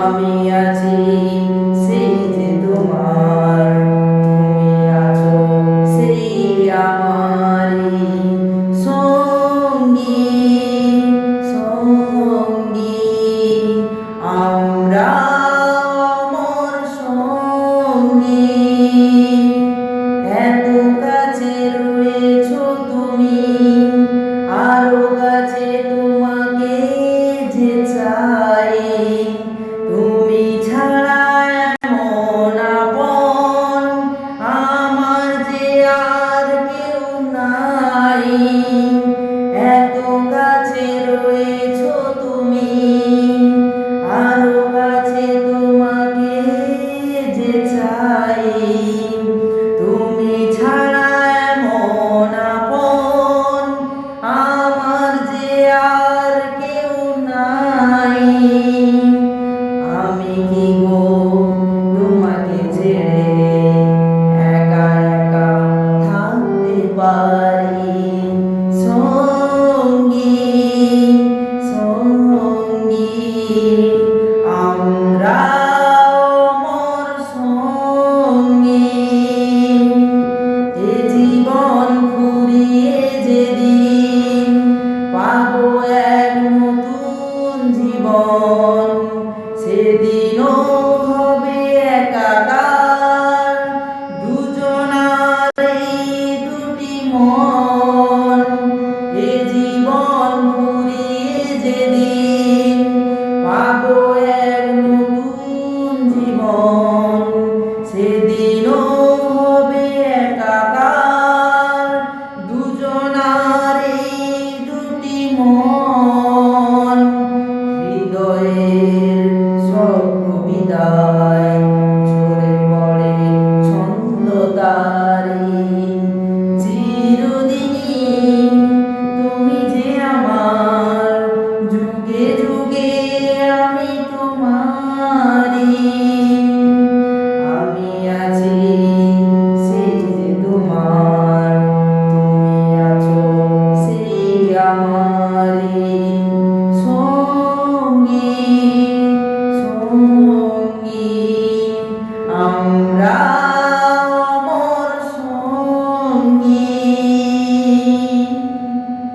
আমি আছি সেই যে তোমার, তুমি আছো সেই আমারই সঙ্গী সঙ্গী। আমরা অমর সঙ্গী, এত কাছে রয়েছো তুমি, আরো কাছে তোমাকে যে চাই। তুমি ছাড়া এমন আপন আমার যে আর কেউ নাই। এত কাছে রয়েছো তুমি, আরো কাছে তোমাকে যে চাই। তুমি ছাড়া এমন আপন আমার যে আর কেউ নাই। আমি কি গো তোমাকে ছেড়ে একা একা থাকতে পারি? সঙ্গী সঙ্গী, আমরা অমর সঙ্গী। এ জীবন ফুরিয়ে যেদিন পাবো এক নতুন জীবন, সেদিনও